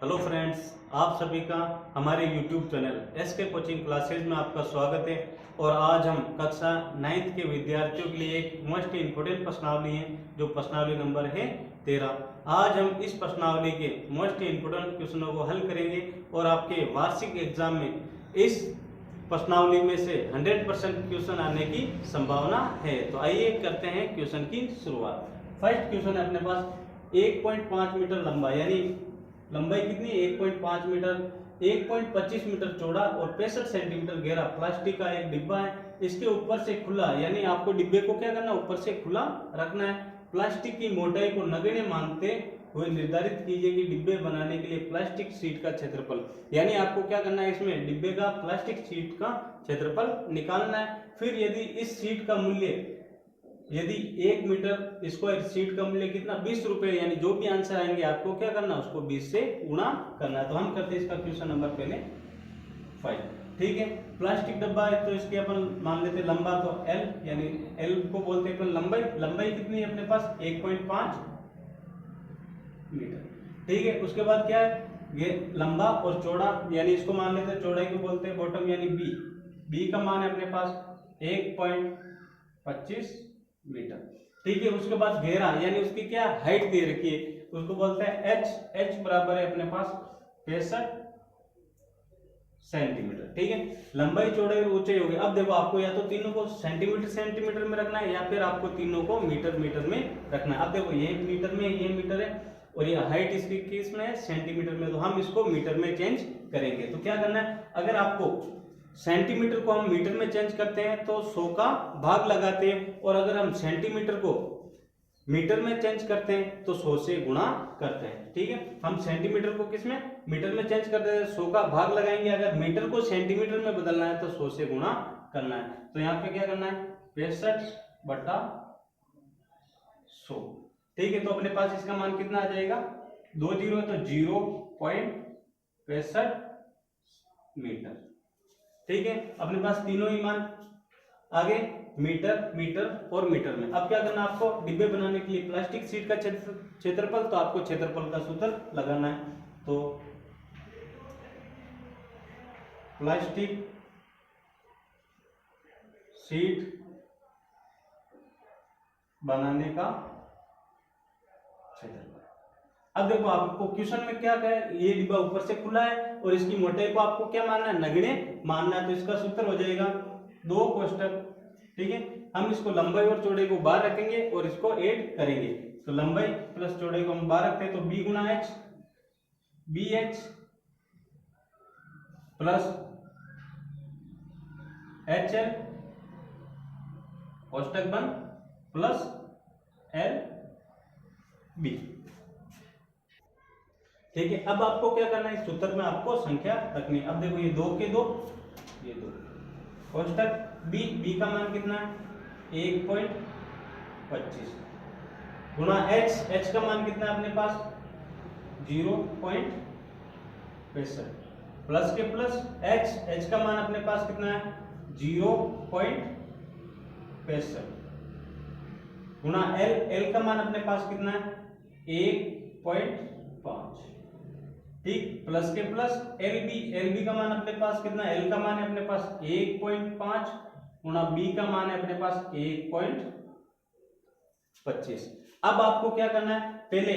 Hello friends, आप सभी का हमारे YouTube channel SK coaching classes में आपका स्वागत है। और आज हम कक्षा 9th के विद्यार्थियों के लिए एक मोस्ट इम्पोर्टेंट प्रश्नावली है, जो प्रश्नावली नंबर है 13। आज हम इस प्रश्नावली के मोस्ट इम्पोर्टेंट क्वेश्चनों को हल करेंगे और आपके वार्षिक एग्जाम में इस प्रश्नावली में से 100% क्वेश्चन आने की संभावना है। तो आइए करते हैं क्वेश्चन की शुरुआत। फर्स्ट क्वेश्चन है अपने पास 1.5 मीटर लंबा, यानी लंबाई कितनी है 1.5 मीटर, 1.25 मीटर चौड़ा और 65 सेंटीमीटर गहरा प्लास्टिक का एक डिब्बा है। इसके ऊपर से खुला, यानी आपको डिब्बे को क्या करना है, ऊपर से खुला रखना है। प्लास्टिक की मोटाई को नगण्य मानते हुए निर्धारित कीजिए कि डिब्बे बनाने के लिए प्लास्टिक शीट का क्षेत्रफल, यानी आपको क्या करना है, इसमें डिब्बे का प्लास्टिक शीट का क्षेत्रफल निकालना है। फिर यदि इस शीट का मूल्य, यदि 1 मीटर स्क्वायर शीट का मूल्य कितना 20 रुपए, यानी जो भी आंसर आएंगे आपको क्या करना है, उसको 20 से गुणा करना है। तो हम करते हैं इसका क्वेश्चन नंबर पहले 5। ठीक है, प्लास्टिक डब्बा है तो इसके अपन मान लेते हैं लंबा, तो L, यानी L को बोलते हैं अपन लंबाई। लंबाई कितनी है अपने पास 1.5 मीटर। ठीक है, उसके बाद क्या है, ये लंबा और चौड़ा, यानी इसको मान लेते हैं चौड़ाई को बोलते हैं बॉटम, यानी B का मान है अपने पास 1.25 मीटर। ठीक है, उसके बाद गहरा, यानी उसकी क्या हाइट दे रखी है, उसको बोलते हैं H बराबर है अपने पास 65 सेंटीमीटर। ठीक है, लंबाई चौड़ाई और ऊंचाई हो गई। अब देखो आपको या तो तीनों को सेंटीमीटर में रखना है, या फिर आपको तीनों को मीटर में रखना है। अब देखो ये मीटर में, ये मीटर है और ये हाइट इसकी किसमें है, सेंटीमीटर में, तो हम इसको मीटर में चेंज करेंगे। तो क्या करना है, अगर आपको सेंटीमीटर को हम मीटर में चेंज करते हैं तो 100 का भाग लगाते हैं, और अगर हम सेंटीमीटर को मीटर में चेंज करते हैं तो 100 से गुणा करते हैं। ठीक है, हम सेंटीमीटर को किसमें, मीटर में चेंज करते हैं, 100 का भाग लगाएंगे। अगर मीटर को सेंटीमीटर में बदलना है तो 100 से गुणा करना है। तो यहाँ पे क्या करना है, 65/100। ठीक है, तो अपने पास इसका मान कितना आ जाएगा, 2 जीरो है तो 0.65 मीटर। ठीक है, अपने पास तीनों ही मान आगे, मीटर और मीटर में। अब क्या करना है आपको, डिब्बे बनाने के लिए प्लास्टिक शीट का क्षेत्रफल, तो आपको क्षेत्रफल का सूत्र लगाना है। तो प्लास्टिक शीट बनाने का क्षेत्रफल। अब देखो आपको क्वेश्चन में क्या कहा है, ये डिब्बा ऊपर से खुला है और इसकी मोटाई को आपको क्या मानना है, नगण्य मानना है। तो इसका सूत्र हो जाएगा 2 कोष्टक। ठीक है, हम इसको लंबाई और चौड़ाई को बाहर रखेंगे और इसको ऐड करेंगे। तो लंबाई प्लस चौड़ाई को हम बाहर रखते हैं तो B गुना H, BH प्लस HL कोष्टक बंद प्लस LB। ठीक है, अब आपको क्या करना है, इस सूत्र में आपको संख्या रखनी है। अब देखो ये 2 के 2, ये 2 कोष्टक B का मान कितना है 1.25 गुना H का मान कितना है अपने पास 0.65 प्लस के प्लस H का मान अपने पास कितना है 0.65 गुना L का मान अपने पास कितना है 1.5। ठीक, प्लस के प्लस LB का मान अपने पास कितना है, L का मान है अपने पास 1.5 गुना B का मान है अपने पास 1.25। अब आपको क्या करना है, पहले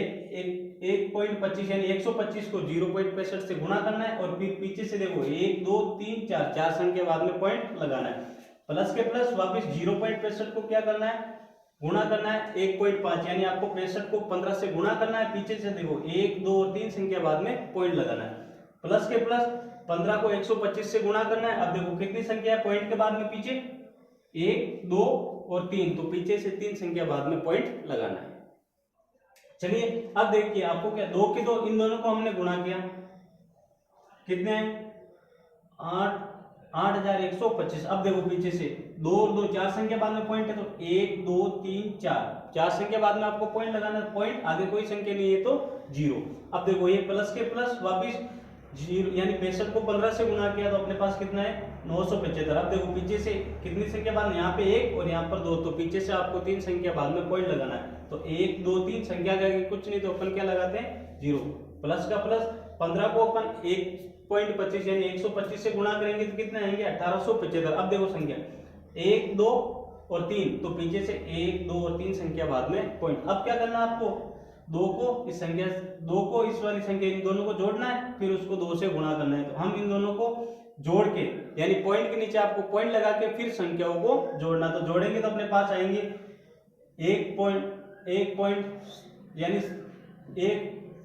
1.25 यानी 125 को 0.65 से गुणा करना है, और फिर पीछे से देखो 1 2 3 4 संख्या बाद में पॉइंट लगाना है। प्लस के प्लस वापस 0.65 को क्या करना है, गुणा करना है 1.5, यानी आपको 65 को 15 से गुणा करना है। पीछे से देखो 1 2 और 3 संख्या बाद में पॉइंट लगाना है। प्लस के प्लस 15 को 125 से गुणा करना है। अब देखो कितनी संख्या है पॉइंट के बाद में, पीछे 1 2 और 3, तो पीछे से 3 संख्या बाद में पॉइंट लगाना है। चलिए अब देखिए आपको क्या, 2 के 2, इन दोनों को हमने गुणा किया, कितने हैं 8125। अब देखो पीछे से 2 और 2 4 संख्या बाद में पॉइंट है, तो 1 2 3 4 संख्या बाद में आपको पॉइंट लगाना है। पॉइंट आगे कोई संख्या नहीं है तो 0। अब देखो ये प्लस के प्लस वापिस 0, यानी 65 को 15 से गुणा किया तो अपने पास कितना है 975। अब देखो पीछे से कितनी संख्या बाद, यहाँ पे 1 और यहाँ पर 2, तो पीछे से आपको 3 संख्या बाद में पॉइंट लगाना है। तो 1 2 3 संख्या के आगे कुछ नहीं तो अपन क्या लगाते हैं 0, प्लस का प्लस 15 को अपन 1.25 यानी 125 से गुणा करेंगे तो कितने आएंगे 1875। अब देखो संख्या 1 2 और 3, तो पीछे से 1 2 और 3 संख्या बाद में पॉइंट। अब क्या करना है आपको, 2 को इस वाली संख्या इन दोनों को जोड़ना है, फिर उसको 2 से गुणा करना है। तो हम इन दोनों को जोड़ के यानी पॉइंट के नीचे आपको पॉइंट लगा के फिर संख्याओं को जोड़ना। तो जोड़ेंगे तो अपने पास आएंगे 1 पॉइंट यानी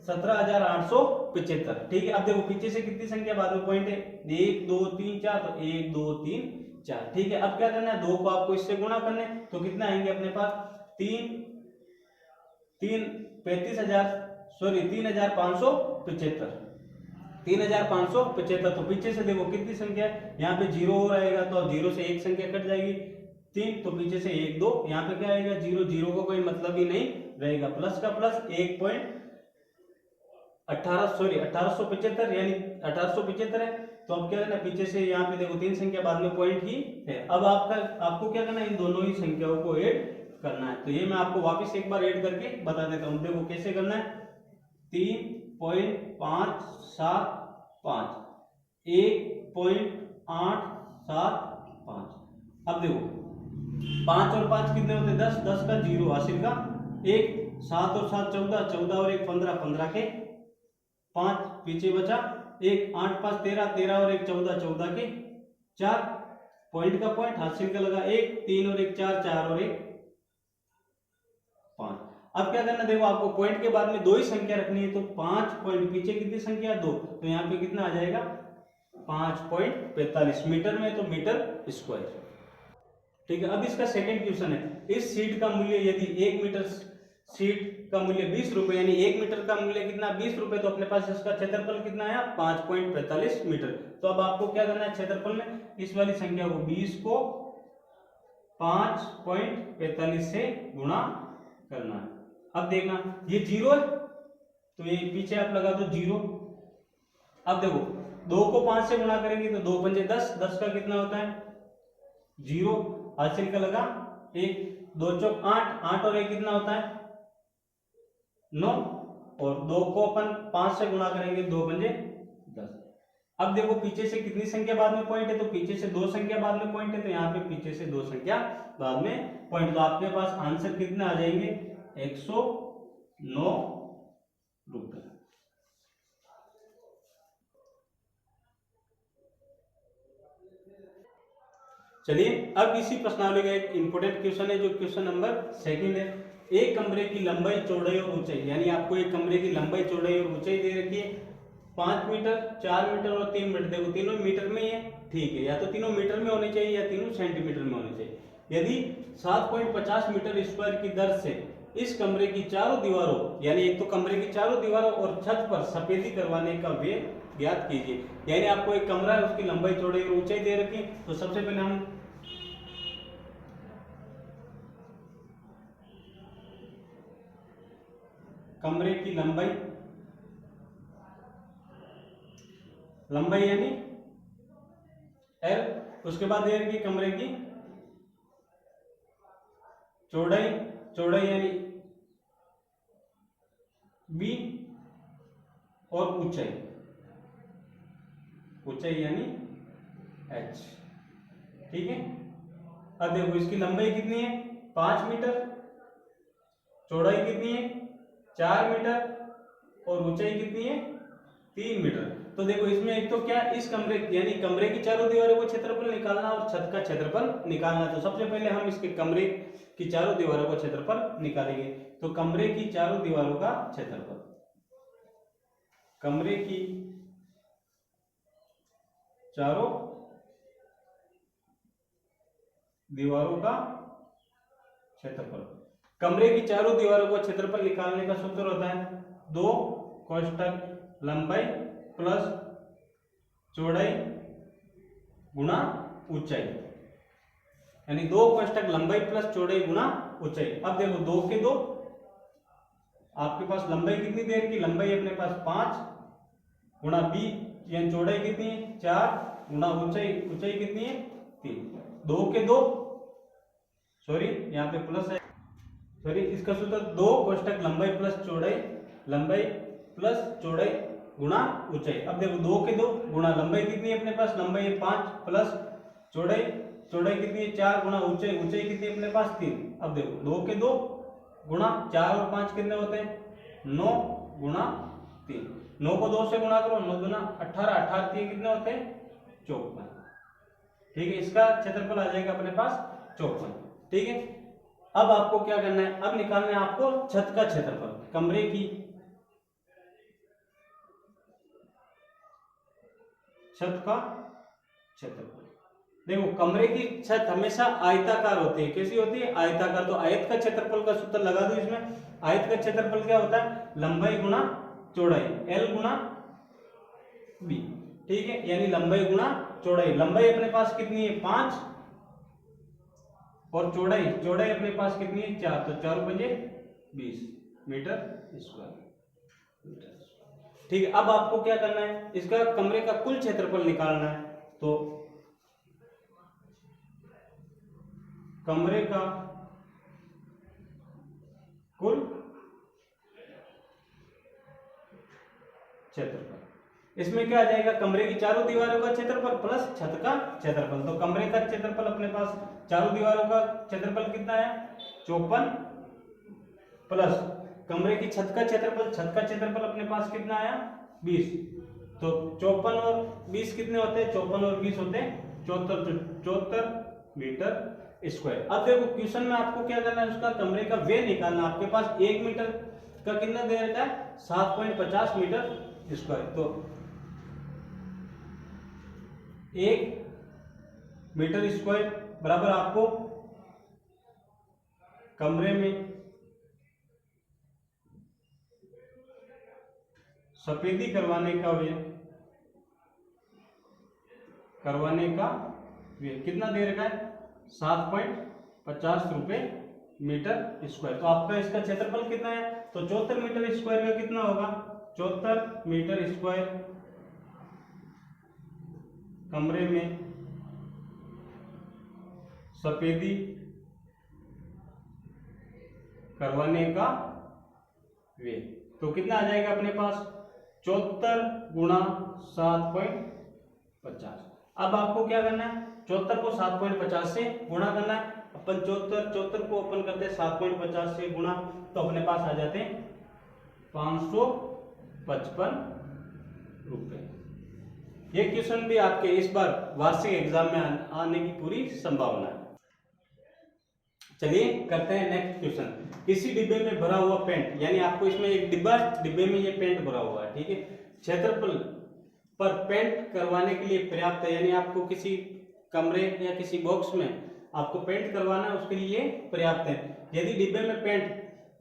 17,875। ठीक है। अब देखो पीछे से कितनी संख्या बाद में पॉइंट है, 1 2 3 4, तो 1 2 3 4। ठीक है। अब क्या करना है, 2 को आपको इससे गुणा करना है, तो कितना आएंगे अपने पास 3,575। 3,575। तो पीछे से देखो कितनी संख्या है, यहाँ पे 0 और आएगा तो 0 से एक संख्या कट जाएगी 3, तो पीछे से 1 2, यहाँ पे क्या आएगा 0, 0 को कोई मतलब ही नहीं रहेगा, प्लस का प्लस 1875 यानी 1875 है। तो अब क्या करना है, पीछे से यहाँ पे देखो 3 संख्या बाद में पॉइंट ही है। अब आपको क्या करना है, इन दोनों ही संख्याओं को ऐड करना है। तो ये मैं आपको वापस एक बार ऐड करके बता देता हूँ। देखो कैसे करना है, 3.575 1.875। अब देखो 5 और 5 कितने होते हैं 10, 10 का 0 हासिल का 1, 7 और 7 14, 14 और 1 15, 15 के 5 पीछे बचा 1, 8 5 13, 13 और 1 14, 14 के 4, पॉइंट का पॉइंट हासिल का लगा 1, 3 और 1 4, 4 और 1 5। अब क्या करना, देखो आपको पॉइंट के बाद में 2 ही संख्या रखनी है, तो 5 पॉइंट पीछे कितनी संख्या 2, तो यहाँ पे कितना आ जाएगा 5.45 मीटर में, तो मीटर स्क्वायर। ठीक है। अब इसका सेकंड क्वेश्चन है, इस सीट का मूल्य यदि 1 मीटर सीट का मूल्य 20 रुपए यानी 1 मीटर का मूल्य कितना 20 रुपए, तो अपने पास इसका क्षेत्रफल कितना है 5.45 मीटर। तो अब आपको क्या करना है, क्षेत्रफल में इस वाली संख्या को 20 को 5.45 से गुणा करना है। अब देखना ये 0 है, तो ये पीछे आप लगा दो 0। अब देखो 2 को 5 से गुणा करेंगे तो 2 पंजे 10, 10 का कितना होता है 0 हासिल का लगा 1, 2 चौक 8, 8 और 1 कितना होता है 9, और 2 को अपन 5 से गुणा करेंगे 2 पंजे 10। अब देखो पीछे से कितनी संख्या बाद में पॉइंट है, तो पीछे से 2 संख्या बाद में पॉइंट है, तो यहाँ पे पीछे से 2 संख्या बाद में पॉइंट। तो आपके पास आंसर कितने आ जाएंगे 109 रुपए। चलिए अब इसी प्रश्नावली का एक इंपोर्टेंट क्वेश्चन है, जो क्वेश्चन नंबर 2 है। एक कमरे की लंबाई चौड़ाई और ऊंचाई, यानी आपको एक कमरे की लंबाई चौड़ाई और ऊंचाई दे रखी है 5 मीटर 4 मीटर और 3 मीटर। देखो तीनों मीटर में ही है, ठीक है, या तो तीनों मीटर में होने चाहिए या तीनों सेंटीमीटर में होने चाहिए। यदि 7.50 मीटर स्क्वायर की दर से इस कमरे की चारों दीवारों, यानी एक तो कमरे की चारों दीवारों और छत पर सफेदी करवाने का व्यय ज्ञात कीजिए। यानी आपको एक कमरा है, उसकी लंबाई चौड़ाई और ऊंचाई दे रखी है। तो सबसे पहले हम कमरे की लंबाई यानी L, उसके बाद दे रखी कमरे की चौड़ाई यानी B, और ऊंचाई यानी H। ठीक है। अब देखो इसकी लंबाई कितनी है 5 मीटर, चौड़ाई कितनी है 4 मीटर और ऊंचाई कितनी है 3 मीटर। तो देखो इसमें एक तो क्या, इस कमरे यानी कमरे की चारों दीवारों को क्षेत्रफल निकालना और छत का क्षेत्रफल निकालना। तो सबसे पहले हम इसके कमरे की चारों दीवारों का क्षेत्रफल निकालेंगे। तो कमरे की चारों दीवारों का क्षेत्रफल, कमरे की चारों दीवारों का क्षेत्रफल, कमरे की चारों दीवारों का क्षेत्रफल निकालने का सूत्र होता है 2 कोष्ठक लंबाई प्लस चौड़ाई गुणा ऊंचाई, यानी 2 कोष्ठक लंबाई प्लस चौड़ाई गुणा ऊंचाई। अब देखो 2 के 2, आपके पास लंबाई कितनी देर की, लंबाई अपने पास 5 गुणा B यानी चौड़ाई कितनी है 4 गुणा ऊंचाई कितनी है 3। 2 के 2, सॉरी यहाँ पे प्लस है, सॉरी इसका सूत्र 2 कोष्ठक लंबाई प्लस चौड़ाई गुणा ऊंचाई। अब देखो 2 के 2 गुणा लंबाई कितनी है अपने पास, लंबाई है 5 प्लस चौड़ाई, चौड़ाई कितनी है 4 गुणा ऊंचाई, ऊंचाई कितनी है अपने पास 3। अब देखो 2 के 2 गुणा 4 और 5 कितने होते हैं 9 गुणा 3, 9 को 2 से गुणा करो, 9 गुना 18, 18 3 कितने होते हैं 54। ठीक है, इसका क्षेत्रफल आ जाएगा अपने पास 54। ठीक है, अब आपको क्या करना है, अब निकालना है आपको छत का क्षेत्रफल, कमरे की छत का क्षेत्रफल। देखो कमरे की छत हमेशा आयताकार होती है, कैसी होती है आयताकार, तो आयत का क्षेत्रफल का सूत्र लगा दो इसमें। आयत का क्षेत्रफल क्या होता है, लंबाई गुणा चौड़ाई, L गुणा B। ठीक है, यानी लंबाई गुणा चौड़ाई, लंबाई अपने पास कितनी है 5 और चौड़ाई, चौड़ाई अपने पास कितनी है 4, तो 4 पंजे 20 मीटर स्क्वायर। ठीक है, अब आपको क्या करना है, इसका कमरे का कुल क्षेत्रफल निकालना है। तो कमरे का कुल क्षेत्रफल, इसमें क्या आ जाएगा, कमरे की चारों दीवारों का क्षेत्रफल प्लस छत का क्षेत्रफल। तो कमरे का क्षेत्रफल अपने पास चारों दीवारों का क्षेत्रफल कितना है 54 प्लस कमरे की छत का क्षेत्रफल, छत का क्षेत्रफल अपने पास कितना आया 20। तो 54 और 20 कितने होते हैं, 54 और 20 होते हैं 74 मीटर स्क्वायर। अब देखो क्वेश्चन में आपको क्या करना है, उसका कमरे का व्यय निकालना। आपके पास 1 मीटर का कितना दे रखा है 7.50 मीटर स्क्वायर। तो 1 मीटर स्क्वायर बराबर आपको कमरे में सफेदी करवाने का व्यय कितना दे रखा है 7.50 रुपए मीटर स्क्वायर। तो आपका इसका क्षेत्रफल कितना है, तो 74 मीटर स्क्वायर का कितना होगा 74 मीटर स्क्वायर कमरे में सफेदी करवाने का व्यय। तो कितना आ जाएगा अपने पास 74 गुणा 7.50। अब आपको क्या करना है, 74 को 7.50 से गुणा करना है। अपन 74 को अपन करते हैं 7.50 से गुणा, तो अपने पास आ जाते हैं 555 रुपए। ये क्वेश्चन भी आपके इस बार वार्षिक एग्जाम में आने की पूरी संभावना है। चलिए करते हैं नेक्स्ट क्वेश्चन। किसी डिब्बे में भरा हुआ पेंट, यानी आपको इसमें एक डिब्बे में ये पेंट भरा हुआ है। ठीक है, क्षेत्रफल पर पेंट करवाने के लिए पर्याप्त है, यानी आपको किसी कमरे या किसी बॉक्स में आपको पेंट करवाना है, उसके लिए पर्याप्त है। यदि डिब्बे में पेंट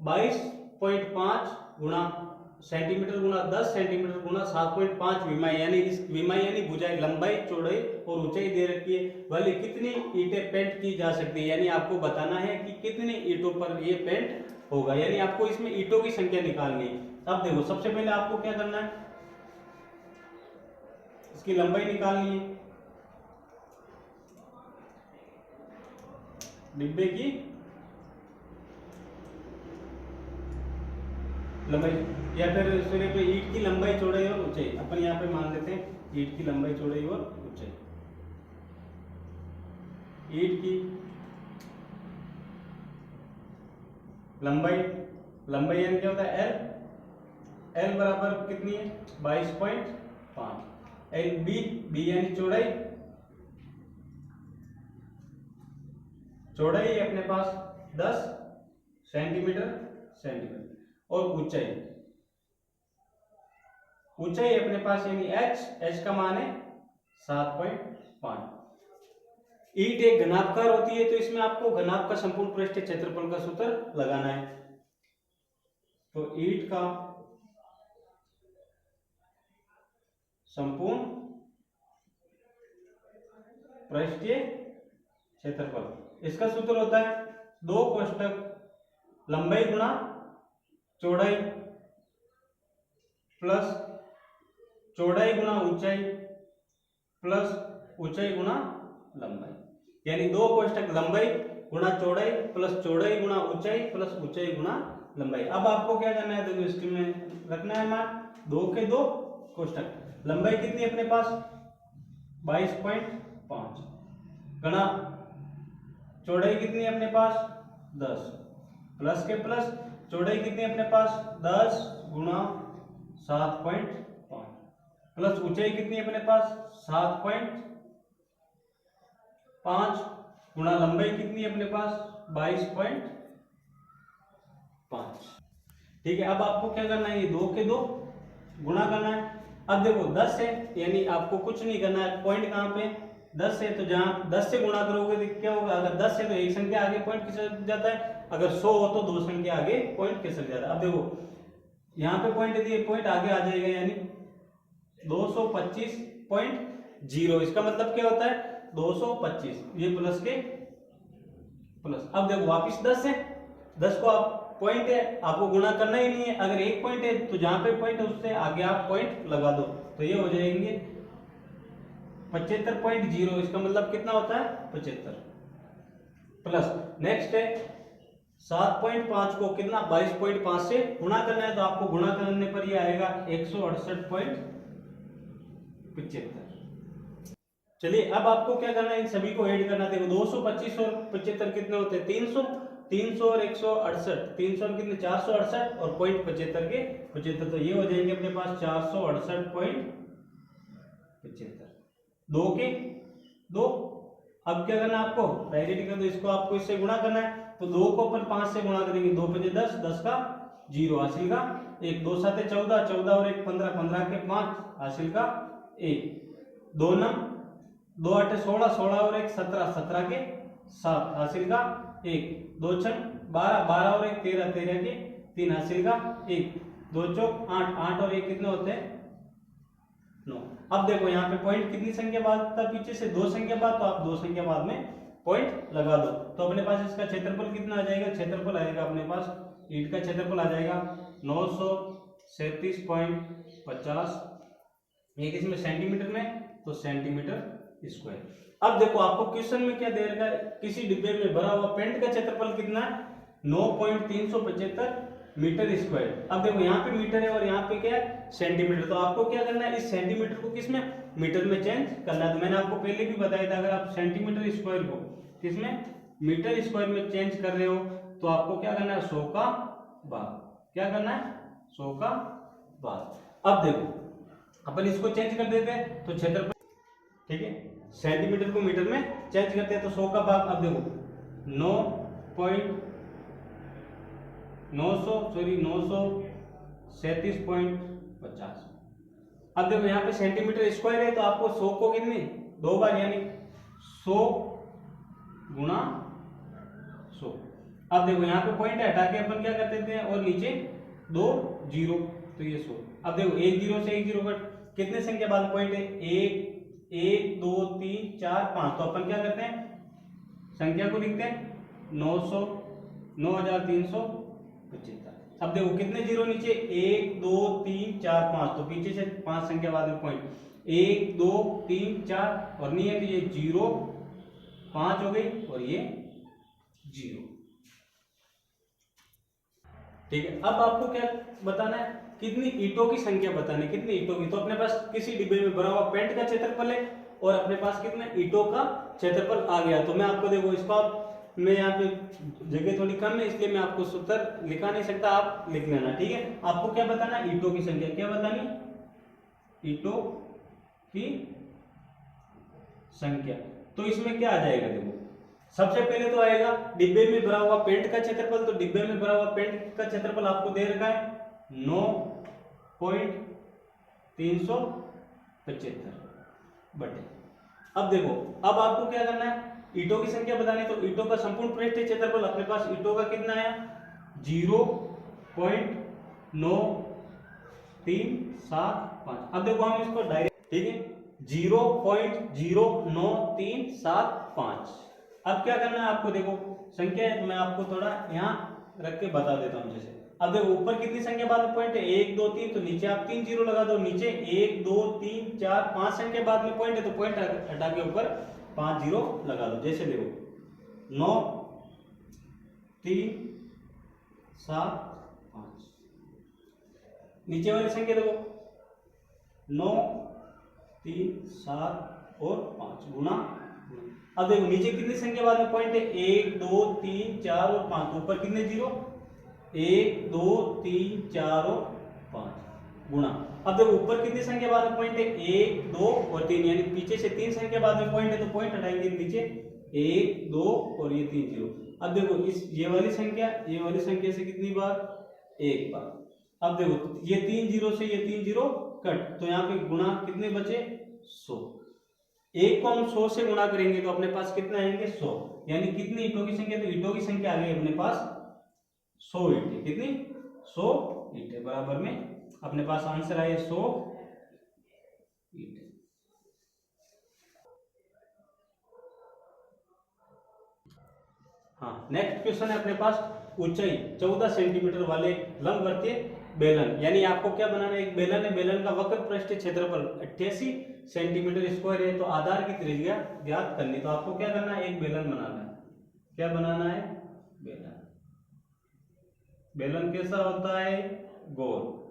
22.5 गुणा सेंटीमीटर गुणा 10 सेंटीमीटर गुणा 7.5 विमाई, यानी इस विमाई यानी भुजाई, लंबाई चौड़ाई और ऊंचाई दे रखी है, वाली कितनी ईंटें पेंट की जा सकती है, यानी आपको बताना है कि कितनी ईंटों पर ये पेंट होगा, यानी आपको इसमें ईंटों की संख्या निकालनी है। अब देखो सबसे पहले आपको क्या करना है, इसकी लंबाई निकालनी है, डिब्बे की लंबाई, या फिर सूर्य पे ईंट की लंबाई चौड़ाई और ऊंचाई अपन यहाँ पे मान लेते हैं, ईंट की लंबाई चौड़ाई और ऊंचाई। ईंट की लंबाई यानी क्या होता है L बराबर कितनी है 22.5। बी यानी चौड़ाई है अपने पास 10 सेंटीमीटर और ऊंचाई अपने पास यानी h का मान है 7.5। ईंट एक घनाभकार होती है, तो इसमें आपको घनाभ का संपूर्ण पृष्ठीय क्षेत्रफल का सूत्र लगाना है। तो ईंट का संपूर्ण पृष्ठीय क्षेत्रफल, इसका सूत्र होता है 2 कोष्टक लंबाई गुणा चौड़ाई प्लस चौड़ाई गुणा ऊंचाई प्लस ऊंचाई गुणा लंबाई, यानी 2 कोष्टक लंबाई गुणा चौड़ाई प्लस चौड़ाई गुणा ऊंचाई प्लस ऊंचाई गुणा लंबाई। अब आपको क्या करना है, तो इसके में रखना है मान 2 के 2 कोष्टक। लंबाई कितनी अपने पास 22.5 गुणा चौड़ाई कितनी अपने पास 10 प्लस के प्लस चौड़ाई कितनी अपने पास 10 गुणा 7.5 प्लस ऊंचाई कितनी अपने पास 7.5 गुणा लंबाई कितनी अपने पास 22.5। ठीक है, अब आपको क्या करना है, ये 2 के 2 गुणा करना है। अब देखो 10 है, यानी आपको कुछ नहीं करना है, पॉइंट कहाँ पे 10 है, तो जहां 10 से गुणा करोगे तो क्या होगा, अगर 10 है तो एक संख्या आगे पॉइंट खिसक जाता है, अगर 100 हो तो 2 संख्या आगे पॉइंट खिसक जाता है। अब देखो यहाँ पे पॉइंट दिए, पॉइंट आगे आ जाएगा, यानी 225.0। इसका मतलब क्या होता है 225, ये प्लस के प्लस। अब देखो वापिस 10 है, 10 को आप पॉइंट है, आपको गुणा करना ही नहीं है, अगर एक पॉइंट है तो जहां पे पॉइंट है उससे आगे आप पॉइंट लगा दो, तो ये हो जाएंगे 75.0। इसका मतलब कितना होता है 75 प्लस। नेक्स्ट है 7.5 को कितना 22.5 से गुणा करना है, तो आपको गुणा करने पर ये आएगा 168.75। चलिए अब आपको क्या करना है, इन सभी को ऐड करना। देखो 225 और 75 कितने होते हैं 300, 300 और 168, 300 और कितने 468 और पॉइंट 75 के 75, तो ये हो जाएंगे अपने पास 468.75। 2 के 2। अब क्या करना है आपको, डायरेक्ट कर दो, इसको आपको इससे गुणा करना है, तो 2 को अपन 5 से गुणा करेंगे, 2 5 10, 10 का 0 हासिल का 1, 2 7 14, 14 और 1 15, 15 के 5 हासिल का 1, 2 9 2 8 16, 16 और 1 17, 17 के 7 हासिल का 1, 2 6 12, 12 और 1 13, 13 के 3 हासिल का 1, 2 चौक 8, 8 और 1 कितने होते हैं 9। अब देखो यहाँ पे पॉइंट कितनी संख्या बाद था पीछे से 2 संख्या बाद, तो आप 2 संख्या बाद में पॉइंट लगा दो, तो अपने पास इसका क्षेत्रफल कितना आ जाएगा, क्षेत्रफल आएगा अपने पास, ईंट का क्षेत्रफल आ जाएगा 937.50, एक इसमें सेंटीमीटर में, तो सेंटीमीटर स्क्वायर। अब देखो आपको क्वेश्चन में क्या दे रखा है, किसी डिब्बे में भरा हुआ पेंट का क्षेत्रफल कितना है 9.375 मीटर स्क्वायर। अब देखो यहाँ पे मीटर है और यहाँ पे क्या है सेंटीमीटर, तो आपको क्या करना है, इस सेंटीमीटर को किस में मीटर में चेंज करना है। तो मैंने आपको पहले भी बताया था, अगर आप सेंटीमीटर स्क्वायर को किसमें मीटर स्क्वायर में चेंज कर रहे हो, तो आपको क्या करना है 100 का भाग, क्या करना है 100 का भाग। अब देखो अपन इसको चेंज कर देते हैं, तो क्षेत्रफल, ठीक है, सेंटीमीटर को मीटर में चेंज करते हैं, तो 100 का भाग। अब देखो 937.50। अब देखो यहाँ पे सेंटीमीटर स्क्वायर है, तो आपको 100 को कितने 2 बार, यानी 100 गुणा 100। अब देखो यहाँ पे पॉइंट हटा के अपन क्या कर देते हैं, और नीचे 2 0, तो ये 100। अब देखो 1 0 से 1 0 कट, कितने संख्या बाद पॉइंट है 1 1 2 3 4 5, तो अपन क्या करते हैं संख्या को लिखते हैं 900 9375। अब देखो कितने जीरो नीचे 1 2 3 4 5, तो पीछे से 5 संख्या बाद में पॉइंट 1 2 3 4 और नहीं है, तो ये 0 5 हो गई और ये 0। ठीक है, अब आपको क्या बताना है, कितनी ईंटों की संख्या बतानी, कितनी ईंटों की। तो अपने पास किसी डिब्बे में भरा हुआ पेंट का क्षेत्रफल है और अपने पास कितना ईंटों का क्षेत्रफल आ गया। तो मैं आपको देखो इसका, मैं यहाँ पे जगह थोड़ी कम है इसलिए मैं आपको सूत्र लिखा नहीं सकता, आप लिख लेना। ठीक है, आपको क्या बताना है ईंटों की संख्या, क्या बतानी ईंटों की संख्या। तो इसमें क्या आ जाएगा, देखो सबसे पहले तो आएगा डिब्बे में भरा हुआ पेंट का क्षेत्रफल। तो डिब्बे में भरा हुआ पेंट का क्षेत्रफल आपको दे रखा है 9.375 बटे। अब देखो अब आपको क्या करना है ईंटों की संख्या बतानी, तो ईंटों का संपूर्ण पृष्ठीय क्षेत्रफल अपने पास ईंटों का कितना आया 0.9375। अब देखो हम इसको डायरेक्ट, ठीक है 0.09375। अब क्या करना है आपको, देखो संख्या है तो मैं आपको थोड़ा यहाँ रख के बता देता हूँ। जैसे अब देखो ऊपर कितनी संख्या बाद में पॉइंट है 1 2 3, तो नीचे आप 3 जीरो लगा दो, नीचे 1 2 3 4 5 संख्या बाद में पॉइंट है, तो पॉइंट हटा के ऊपर 5 जीरो लगा दो। जैसे देखो 9 3 7 5, नीचे वाली संख्या देखो 9 3 7 और 5 गुना। अब देखो नीचे कितनी संख्या बाद में पॉइंट है, 1 2 3 4 और 5, ऊपर कितने जीरो, 1 2 3 4 और 5 गुना। अब देखो ऊपर कितनी संख्या बाद में पॉइंट है, 1 2 और 3, यानी पीछे से 3 संख्या बाद में पॉइंट है तो पॉइंट हटाएंगे नीचे, 1 2 और ये 3 जीरो। अब देखो इस ये वाली संख्या से कितनी बार, एक बार। अब देखो ये 3 जीरो से ये 3 जीरो कट, तो यहाँ पे गुना कितने बचे, 100। एक को हम 100 से गुणा करेंगे तो अपने पास कितना आएंगे, 100। यानी कितनी ईंटों की संख्या, तो ईंटों की संख्या आ गई अपने पास 100 ईंटें। कितनी, 100 ईंटें। बराबर में अपने पास आंसर आए 100 ईंटें। हाँ, नेक्स्ट क्वेश्चन है अपने पास, ऊंचाई 14 सेंटीमीटर वाले लंबवर्तीय बेलन, यानी आपको क्या बनाना है, एक बेलन है, बेलन का वक्र पृष्ठीय क्षेत्रफल 88 सेंटीमीटर स्क्वायर है, तो आधार की त्रिज्या ज्ञात करनी। तो आपको क्या करना है, एक बेलन बनाना है। क्या बनाना है, बेलन। बेलन कैसा होता है, गोल।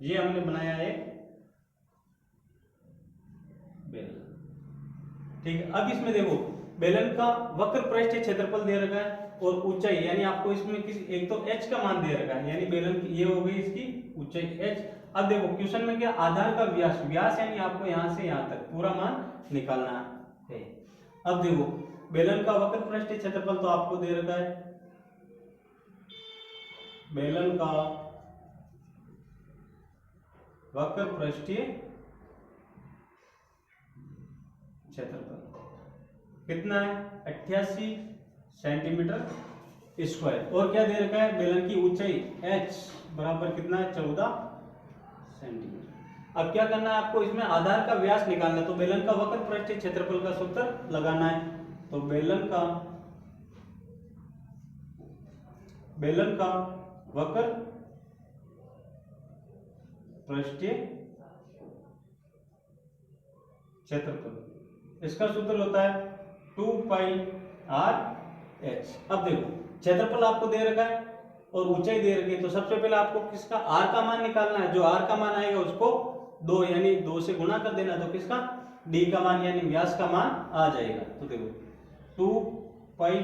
ये हमने बनाया है बेलन। ठीक है, अब इसमें देखो बेलन का वक्र पृष्ठीय क्षेत्रफल दे रखा है और ऊंचाई, यानी आपको इसमें किसी एक तो h का मान दे रखा है, यानी बेलन की ये हो गई इसकी ऊंचाई h। अब देखो क्वेश्चन में क्या, आधार का व्यास, व्यास यानी आपको यहां से यहां तक पूरा मान निकालना है। अब देखो बेलन का वक्र पृष्ठीय क्षेत्रफल तो आपको दे रखा है, बेलन का वक्र पृष्ठीय क्षेत्रफल कितना है, 88 सेंटीमीटर स्क्वायर। और क्या दे रखा है, बेलन की ऊंचाई h बराबर कितना है, 14 सेंटीमीटर। अब क्या करना है आपको, इसमें आधार का व्यास निकालना है, तो बेलन का वक्र पृष्ठीय क्षेत्रफल का सूत्र लगाना है। तो बेलन का वक्र पृष्ठीय क्षेत्रफल, इसका सूत्र होता है 2 पाई r h। अब देखो क्षेत्रफल आपको दे रखा है और ऊंचाई दे रखी है, तो सबसे पहले आपको किसका, r का मान निकालना है। जो r का मान आएगा उसको 2 यानी 2 से गुणा कर देना, तो किसका, d का मान यानी व्यास का मान आ जाएगा। तो देखो 2 पाई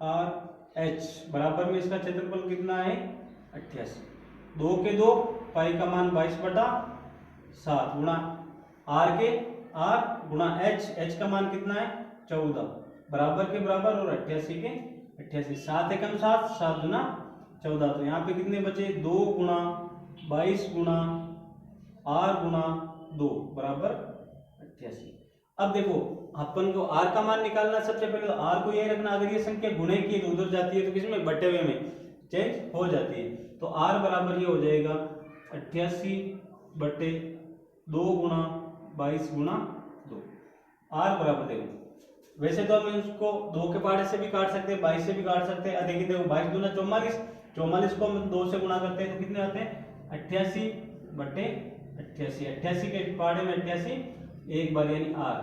r h बराबर में इसका क्षेत्रफल कितना है, 88। 2 के 2, पाई का मान 22/7 गुणा r के r गुणा h का मान कितना है, 14 बराबर के बराबर और 88 के 88। 7 एकम 7, 7 गुना 14, तो यहाँ पे कितने बचे, 2 गुणा 22 गुणा r गुणा 2 बराबर 88। अब देखो अपन को r का मान निकालना, सबसे पहले तो r को यही रखना, अगर ये संख्या गुणे की तो उधर जाती है तो किसमें, बटे हुए में चेंज हो जाती है। तो r बराबर ये हो जाएगा 88/2 गुणा 22 गुणा 2। r बराबर देखो, वैसे तो हम इसको 2 के पहाड़े से भी काट सकते हैं, 22 से भी काट सकते हैं। देखिए देखो 22 दूना 44, 44 को हम 2 से गुणा करते हैं तो कितने आते हैं, 88/88। 88 के पहाड़े में 88 एक बार यानी r,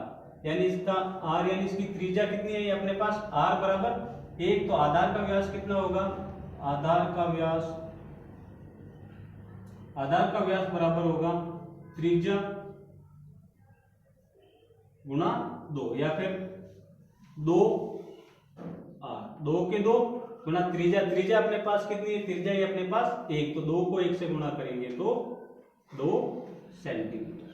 यानी इसका r यानी इसकी त्रिज्या कितनी है अपने पास, r बराबर 1। तो आधार का व्यास कितना होगा, आधार का व्यास बराबर होगा त्रिज्या गुणा 2, या फिर 2 r, 2 के 2 गुणा त्रिज्या अपने पास कितनी है, त्रिज्या ही अपने पास 1, तो 2 को 1 से गुणा करेंगे तो 2 सेंटीमीटर।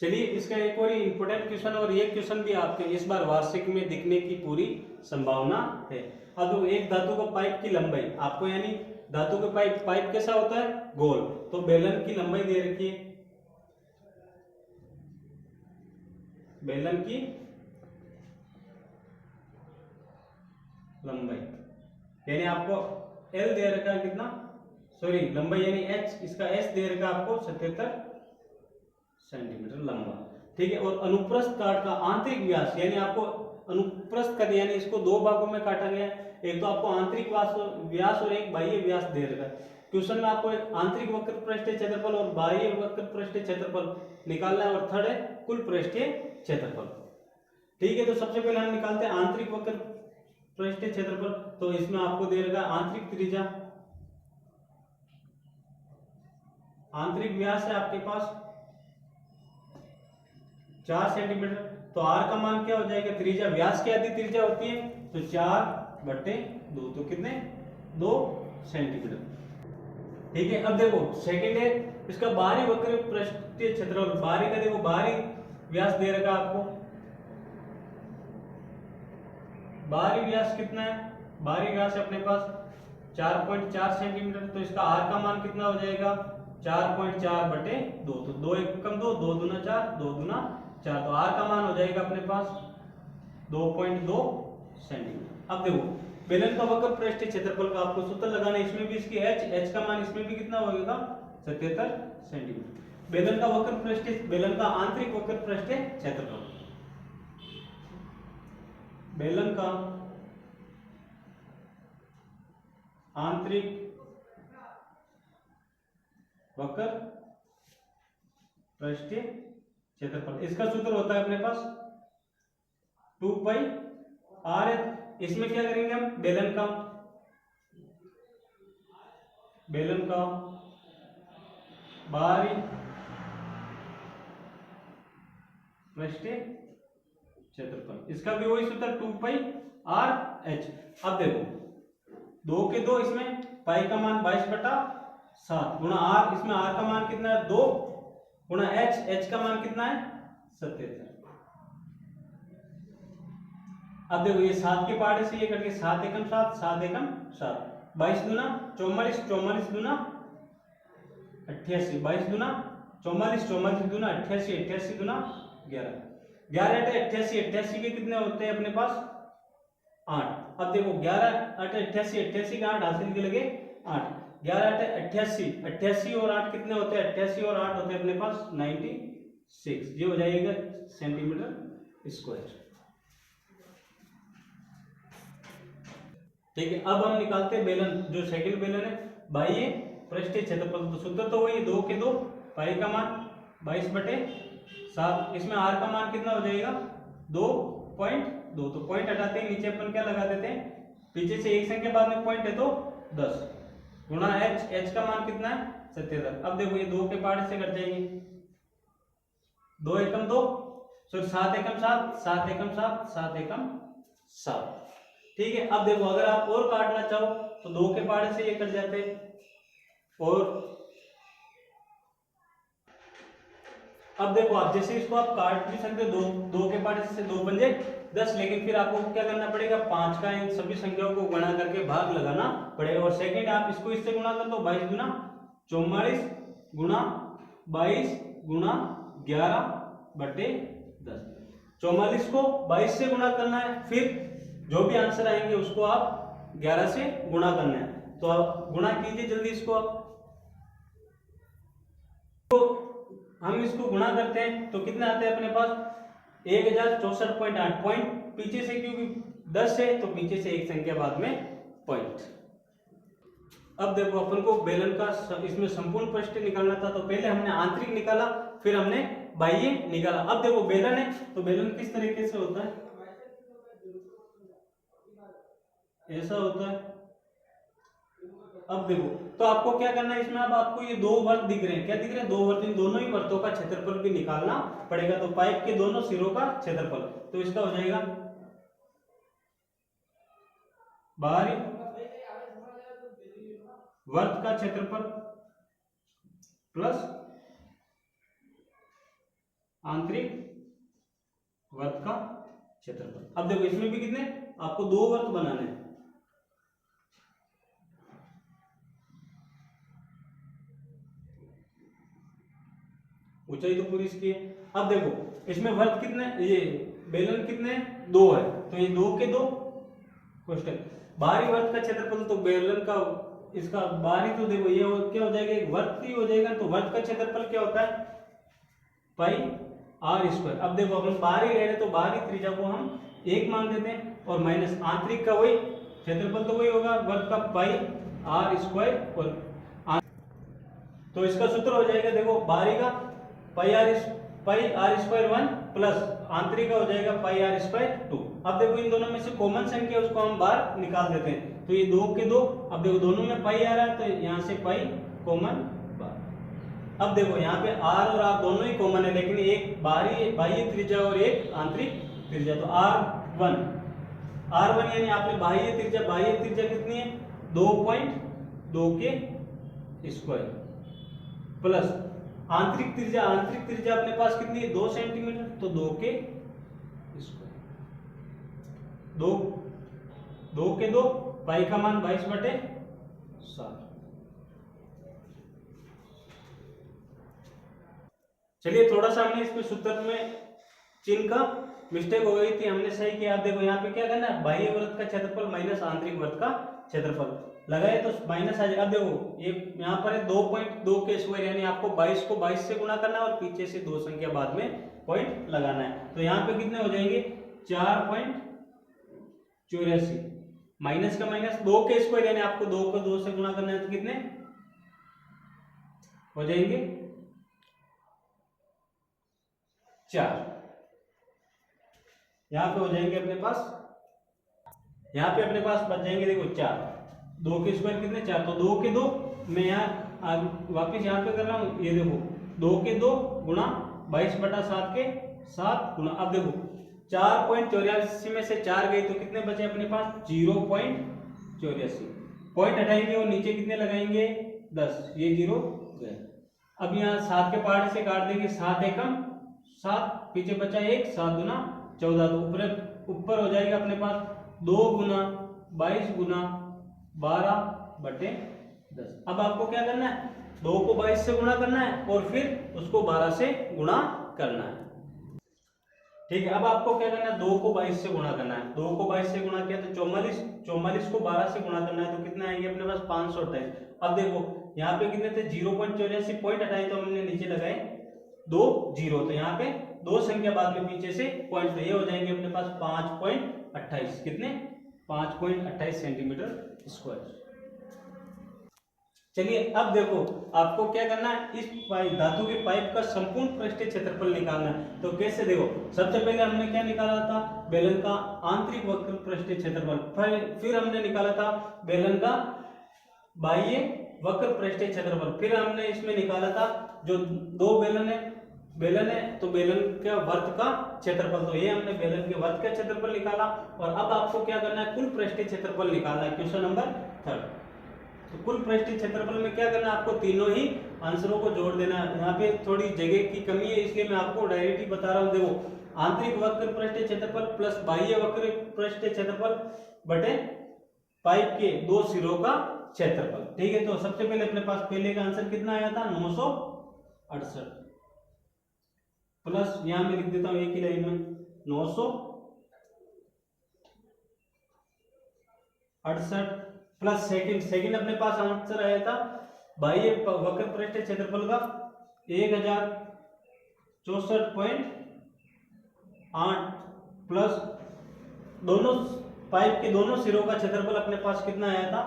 चलिए इसका एक और इंपोर्टेंट क्वेश्चन, और ये क्वेश्चन भी आपके इस बार वार्षिक में दिखने की पूरी संभावना है। अब एक धातु को पाइप की लंबाई आपको, यानी धातु के पाइप कैसा होता है, गोल, तो बेलन की लंबाई दे रखी है, बेलन की लंबाई यानी आपको L दे रखा है कितना, सॉरी लंबाई यानी h, इसका s दे रखा है आपको 77 सेंटीमीटर लंबा। ठीक है, और अनुप्रस्थ काट का आंतरिक व्यास, यानी आपको अनुप्रस्थ कर, यानी इसको 2 भागों में काटा गया है, एक तो आपको आंतरिक व्यास और एक बाह्य व्यास दे रखा है। क्वेश्चन में आपको एक आंतरिक वक्र पृष्ठीय क्षेत्रफल और बाह्य वक्र पृष्ठीय क्षेत्रफल निकालना है, और थर्ड है कुल पृष्ठीय क्षेत्रफल। ठीक है, तो सबसे पहले हम निकालते हैं आंतरिक वक्र पृष्ठीय क्षेत्रफल, तो इसमें आपको दे रखा आंतरिक त्रिज्या, आंतरिक व्यास है आपके पास 4 सेंटीमीटर, तो आर का मान क्या हो जाएगा, त्रिज्या व्यास की आधी त्रिज्या होती है तो 4/2, तो कितने 2 सेंटीमीटर। ठीक है, अब देखो सेकंड है इसका बाहरी वक्र पृष्ठीय क्षेत्रफल, बाहरी का देखो बाहरी व्यास दे रखा आपको, बाहरी व्यास कितना है, बाहरी व्यास है अपने पास 4.4 सेंटीमीटर, तो इसका आर का मान कितना हो जाएगा 4.4/2, तो 2 एकम 2, 2 दूना 4, 2 दूना 4, तो आर का मान हो जाएगा अपने पास 2.2 सेंटीमीटर। अब देखो बेलन का वक्र पृष्ठीय क्षेत्रफल का आपको सूत्र लगाना है, इसमें भी इसकी h का मान इसमें भी कितना होगा 77 सेंटीमीटर। बेलन का वक्र पृष्ठीय, बेलन का आंतरिक वक्र पृष्ठीय क्षेत्रफल, बेलन का आंतरिक वक्र पृष्ठीय क्षेत्रफल, इसका सूत्र होता है अपने पास 2πr। इसमें क्या करेंगे हम, बेलन का बाहरी पृष्ठीय क्षेत्रफल, इसका भी वही सूत्र 2πr/h। अब देखो 2 के 2, इसमें पाई का मान 22/7 गुणा r, इसमें r का मान कितना है 2 गुणा h का मान कितना है 77। अब देखो ये 7 के पार्ट से ये करके 7 एकम 7, 7 एकम 7, 22 दूना 44, 44 दूना 88, 22 दूना 44, 44 दूना 88, 88 दूना 11, 11 8 88, 88 के कितने होते हैं अपने पास 8। अब देखो 11 8 88, 88 का 8 हासिल के लगे 8, 11 8 88, 88 और 8 कितने होते हैं, 88 और 8 होते हैं अपने पास 96, ये हो जाएगा सेंटीमीटर स्क्वायर। ठीक है, अब हम निकालते हैं बेलन, जो सेकंड बेलन है बाह्य पृष्ठीय क्षेत्रफल, तो सूत्र तो वही 2 के 2, पाई का मान 22/7, इसमें आर का मान कितना हो जाएगा 2.2, तो पॉइंट हटाते हैं, नीचे अपन क्या लगा देते हैं, पीछे से एक संख्या बाद में पॉइंट है तो 10 गुणा h का मान कितना है 77। अब देखो ये 2 के पार्ट से कट जाएंगे, 2 एकम 2, 7 एकम 7, 7 एकम 7, 7 एकम 7। ठीक है, अब देखो अगर आप और काटना चाहो तो 2 के पार्ट से ये कट जाते हैं, और अब देखो आप जैसे इसको आप काट भी सकते हो, 2 के पार्ट से 2 पंजे 10, लेकिन फिर आपको क्या करना पड़ेगा 5 का इन सभी संख्याओं को गुणा करके भाग लगाना पड़ेगा, और सेकंड आप इसको इससे गुणा कर दो, 22 गुना 44 गुणा 22 गुणा 11/10, 44 को 22 से गुणा करना है, फिर जो भी आंसर आएंगे उसको आप 11 से गुणा करना है, तो आप गुणा कीजिए जल्दी इसको आप, तो हम इसको गुणा करते हैं तो कितने आते हैं अपने पास 1064.8, पॉइंट पीछे से क्योंकि 10 है तो पीछे से एक संख्या बाद में पॉइंट। अब देखो अपन को बेलन का इसमें संपूर्ण पृष्ठ निकालना था, तो पहले हमने आंतरिक निकाला, फिर हमने बाह्य निकाला। अब देखो बेलन है तो बेलन किस तरीके से होता है, ऐसा होता है। अब देखो तो आपको क्या करना है, इसमें अब आपको ये 2 वर्त दिख रहे हैं, क्या दिख रहे हैं 2 वर्त, इन दोनों ही वर्तों का क्षेत्रफल भी निकालना पड़ेगा, तो पाइप के दोनों सिरों का क्षेत्रफल, तो इसका हो जाएगा बाहरी वर्त का क्षेत्रफल प्लस आंतरिक वर्त का क्षेत्रफल। अब देखो इसमें भी कितने आपको 2 वर्त बनाने हैं, ऊंचाई तो पूरी इसकी है। अब देखो इसमें वर्त कितने, ये बेलन कितने 2 है, तो ये 2 के 2 क्वेश्चन, बाहरी वर्त का क्षेत्रफल, तो बेलन का इसका बाहरी तो देखो ये क्या हो जाएगा, एक वर्त ही हो जाएगा, तो वर्त का क्षेत्रफल क्या होता है πr²। अब देखो अपन बाहरी ले रहे तो बाहरी त्रिज्या को हम 1 मान देते हैं, और माइनस आंतरिक का वही क्षेत्रफल तो वही होगा वर्त का πr², और तो इसका सूत्र हो जाएगा देखो बाहरी का πr² 1 प्लस आंतरिक का हो जाएगा πr² 2। अब देखो इन दोनों में से कॉमन संख्या उसको हम बाहर निकाल देते हैं, तो ये 2 के 2, अब देखो दोनों में पाई आ रहा है तो यहाँ से पाई कॉमन बाहर। अब देखो यहाँ पे r और r दोनों ही कॉमन है, लेकिन एक बाह्य त्रिज्या और एक आंतरिक त्रिज्या, तो r1 यानी आपने बाह्य त्रिज्या कितनी है 2.2 के स्क्वायर प्लस आंतरिक त्रिज्या अपने पास कितनी है 2 सेंटीमीटर, तो 2 के स्क्वायर, 2 के 2, पाई का मान 22/7। चलिए थोड़ा सा हमने इसमें सूत्र में चिन्ह का मिस्टेक हो गई थी, हमने सही किया। आप देखो यहाँ पे क्या करना है, बाह्य वृत्त का क्षेत्रफल माइनस आंतरिक वृत्त का क्षेत्रफल लगाए तो माइनस आ जाएगा। अब देखो ये यहाँ पर है 2.2 के स्क्वायर, यानी आपको 22 को 22 से गुणा करना है और पीछे से 2 संख्या बाद में पॉइंट लगाना है, तो यहाँ पे कितने हो जाएंगे 4.84 माइनस का माइनस 2 के स्क्वायर, यानी आपको 2 को 2 से गुणा करना है, तो कितने हो जाएंगे 4। यहाँ पे हो जाएंगे अपने पास, यहाँ पे अपने पास बच जाएंगे देखो 4, 2 के स्क्वायर कितने 4, तो 2 के 2 मैं यहाँ वापिस यहाँ पे कर रहा हूँ, ये देखो 2 के 2 गुणा 22/7 के 7 गुणा, अब देखो 4.84 में से 4 गई तो कितने बचे अपने पास 0.84, पॉइंट हटाएंगे और नीचे कितने लगाएंगे 10, ये 0 गए। अब यहाँ 7 के पार्ट से काट देंगे, 7 एकम 7, पीछे बचा 1, 7 गुना 14, तो ऊपर हो जाएगा अपने पास 2 गुना 22 गुना 12/10। अब आपको क्या करना है 2 को 22 से गुणा करना है और फिर उसको 12 से गुणा करना है, ठीक है। अब आपको क्या करना है 2 को 22 से गुणा करना है, 2 को 22 से गुणा किया तो 44 को 12 से गुणा करना है, तो कितना आएंगे अपने पास 528। अब देखो यहाँ पे कितने थे 0.84, पॉइंट हटाए तो हमने नीचे लगाए 2 0, तो यहाँ पे 2 संख्या बाद में पीछे से पॉइंट, तो ये हो जाएंगे अपने पास 5.28, कितने 5.28 सेंटीमीटर स्क्वायर। चलिए अब देखो आपको क्या करना है, इस धातु के पाइप का संपूर्ण पृष्ठीय क्षेत्रफल निकालना है। तो कैसे, देखो सबसे पहले हमने क्या निकाला था बेलन का आंतरिक वक्र पृष्ठीय क्षेत्रफल, फिर हमने निकाला था बेलन का बाह्य वक्र पृष्ठीय क्षेत्रफल, फिर हमने इसमें निकाला था जो 2 बेलन है तो बेलन के वर्त का क्षेत्रफल, तो ये हमने बेलन के वर्त का क्षेत्रफल निकाला। और अब आपको क्या करना है कुल पृष्ठीय क्षेत्रफल निकालना है, क्वेश्चन नंबर 3। तो कुल पृष्ठीय क्षेत्रफल में क्या करना है, आपको तीनों ही आंसरों को जोड़ देना है। यहाँ पे थोड़ी जगह की कमी है इसलिए मैं आपको डायरेक्ट ही बता रहा हूँ। देखो आंतरिक वक्र पृष्ठीय क्षेत्रफल प्लस बाह्य वक्र पृष्ठीय क्षेत्रफल बटे पाइप के 2 सिरों का क्षेत्रफल, ठीक है। तो सबसे पहले अपने पास पहले का आंसर कितना आया था 968, प्लस यहां मैं लिख देता हूं एक ही लाइन में 968 प्लस सेकंड अपने पास आंसर आया था बाह्य वक्र पृष्ठीय क्षेत्रफल का 1064.8 प्लस दोनों पाइप के दोनों सिरों का क्षेत्रफल अपने पास कितना आया था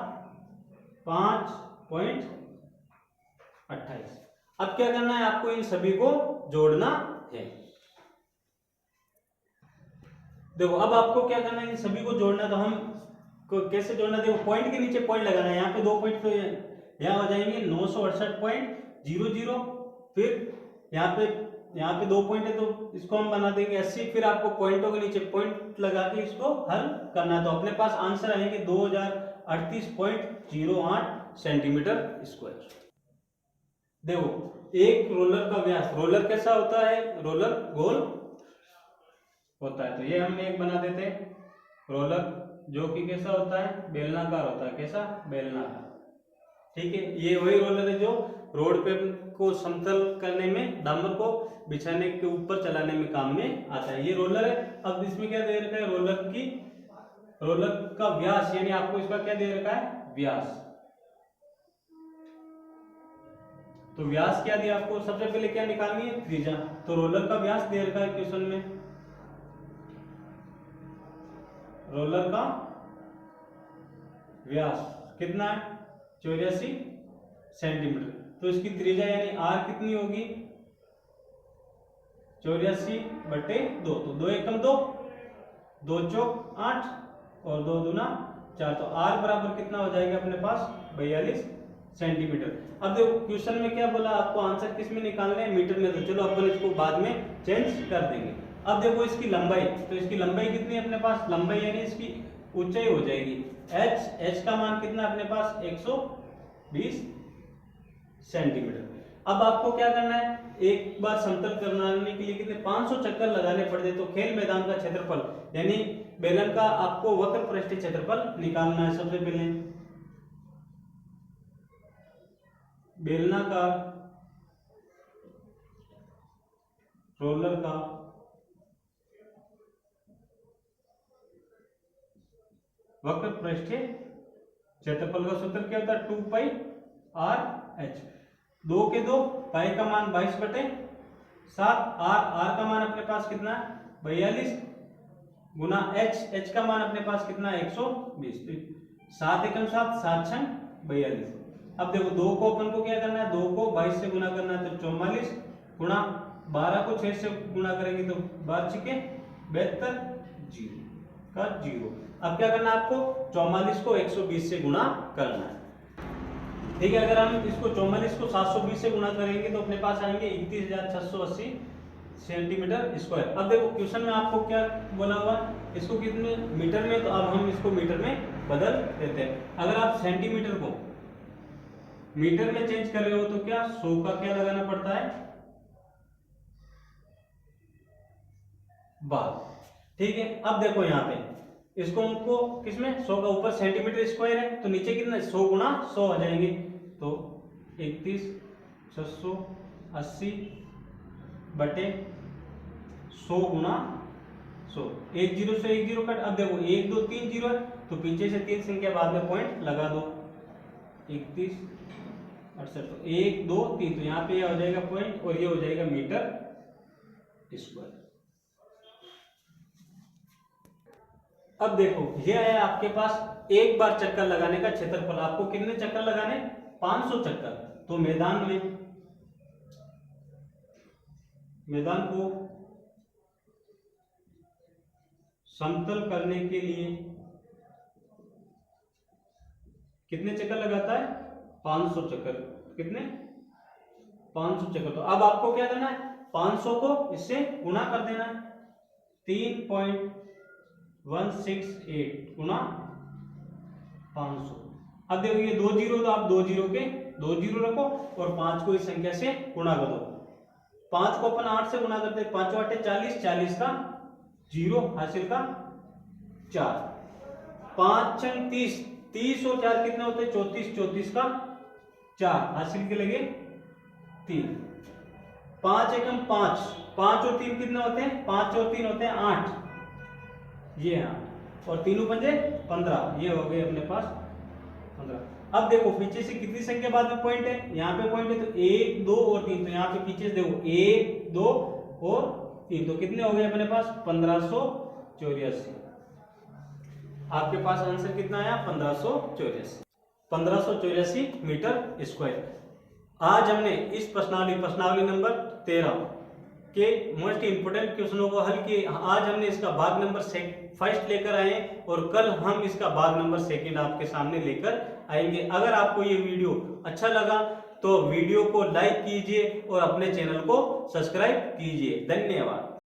5.28। अब क्या करना है, आपको इन सभी को जोड़ना है। देखो अब आपको क्या करना है, इन सभी को जोड़ना, तो हम को कैसे जोड़ना, देखो पॉइंट के नीचे पॉइंट लगाना है। यहाँ पे 2 पॉइंट तो यहाँ हो जाएंगे 968.00, फिर यहाँ पे 2 पॉइंट है तो इसको हम बना देंगे 80, फिर आपको पॉइंटों के नीचे पॉइंट लगा के इसको हल करना है। तो अपने पास आंसर आएंगे 2038.08 सेंटीमीटर स्क्वायर। देखो एक रोलर का व्यास, रोलर कैसा होता है, रोलर गोल होता है, तो ये हम एक बना देते हैं रोलर जो कि कैसा होता है बेलनाकार होता है, कैसा बेलनाकार, ठीक है। ये वही रोलर है जो रोड पे को समतल करने में, डामर को बिछाने के ऊपर चलाने में काम में आता है, ये रोलर है। अब इसमें क्या दे रखा है, रोलर का व्यास, यानी आपको इसका क्या दे रखा है व्यास, तो व्यास क्या दिया आपको, सबसे पहले क्या निकालनी है त्रिज्या, तो रोलर का व्यास दे रखा है क्वेश्चन में, रोलर का व्यास कितना है 84 सेंटीमीटर, तो इसकी त्रिज्या यानी आर कितनी होगी 84/2, तो 2 एकम 2, 2 चौक 8 और 2 दूना 4, तो r बराबर कितना हो जाएगा अपने पास 42 सेंटीमीटर। अब देखो क्वेश्चन में क्या बोला, आपको आंसर किस में निकालना है, मीटर में, तो चलो अपन इसको बाद में चेंज कर देंगे। अब देखो इसकी लंबाई, तो इसकी लंबाई कितनी है अपने पास, लंबाई यानी इसकी ऊंचाई हो जाएगी h का मान कितना अपने पास 120 सेंटीमीटर। अब आपको क्या करना है, एक बार समतल बनाने के लिए कितने 500 चक्कर लगाने पड़ते, तो खेल मैदान का क्षेत्रफल यानी बेलन का आपको वक्र पृष्ठीय क्षेत्रफल निकालना है। सबसे पहले बेलनाकार रोलर का वक्र पृष्ठीय क्षेत्रफल का सूत्र क्या होता है 2 पाई आर एच। 2 के 2 पाई का मान 22/7, आर का मान अपने पास कितना है 42 गुना एच का मान अपने पास कितना है 120, 7 एकम 7, 7 छंग 42। अब देखो 2 को अपन को क्या करना है, 2 को 22 से गुना करना है, तो 44 गुना 12 को 6 से गुना करेंगे तो 12 छिके 72 जीरो का जीरो। अब क्या करना है आपको 44 को 120 से गुना करना है, ठीक है। अगर हम इसको 44 को 720 से गुना करेंगे तो अपने पास आएंगे 31,680 सेंटीमीटर स्क्वायर। अब देखो क्वेश्चन में आपको क्या बोला हुआ, इसको कितने मीटर में, तो अब हम इसको मीटर में बदल देते हैं। अगर आप सेंटीमीटर को मीटर में चेंज कर रहे हो तो क्या 100 का क्या लगाना पड़ता है बार, ठीक है। अब देखो यहाँ पे इसको हमको किसमें 100 का ऊपर सेंटीमीटर स्क्वायर है, तो नीचे कितना 100 गुना 100 आ जाएंगे, तो 31,680 बटे 100 गुना 100, 1 0 से 1 0 कट। अब देखो 1 2 3 0 है, तो पीछे से 3 संख्या बाद में पॉइंट लगा दो, 31 68, तो 1 2 3, तो यहाँ पे यह हो जाएगा पॉइंट और ये हो जाएगा मीटर स्क्वायर। अब देखो ये है आपके पास एक बार चक्कर लगाने का क्षेत्रफल, आपको कितने चक्कर लगाने 500 चक्कर। तो मैदान को समतल करने के लिए कितने चक्कर लगाता है 500 चक्कर, कितने 500 चक्कर। तो अब आपको क्या करना है 500 को इससे गुणा कर देना है, 3.168 गुना 500। अब देखो ये 2 जीरो, तो आप 2 जीरो के 2 जीरो रखो और 5 को इस संख्या से गुणा कर दो। 5 को अपन 8 से गुणा करते, 5 8 40, 40 का 0 हासिल का 4, 5 छंग 30, 30 और 4 कितने होते हैं 34, 34 का 4 हासिल के लगे 3, 5 एकम 5, 5 और 3 कितने होते हैं 5 और 3 होते हैं 8, ये है 8 और 3 पंजे 15, ये हो गए अपने पास 15। अब देखो पीछे से कितनी संख्या बाद में पॉइंट है, यहाँ पे पॉइंट है, तो 1 2 और 3, तो यहाँ पे पीछे से देखो 1 2 और 3, तो कितने हो गए अपने पास 1584। आपके पास आंसर कितना आया 1584 मीटर स्क्वायर। आज हमने इस प्रश्नावली नंबर 13 के मोस्ट इंपोर्टेंट क्वेश्चनों को हल किए। आज हमने इसका भाग नंबर फर्स्ट लेकर आए और कल हम इसका भाग नंबर सेकंड आपके सामने लेकर आएंगे। अगर आपको ये वीडियो अच्छा लगा तो वीडियो को लाइक कीजिए और अपने चैनल को सब्सक्राइब कीजिए। धन्यवाद।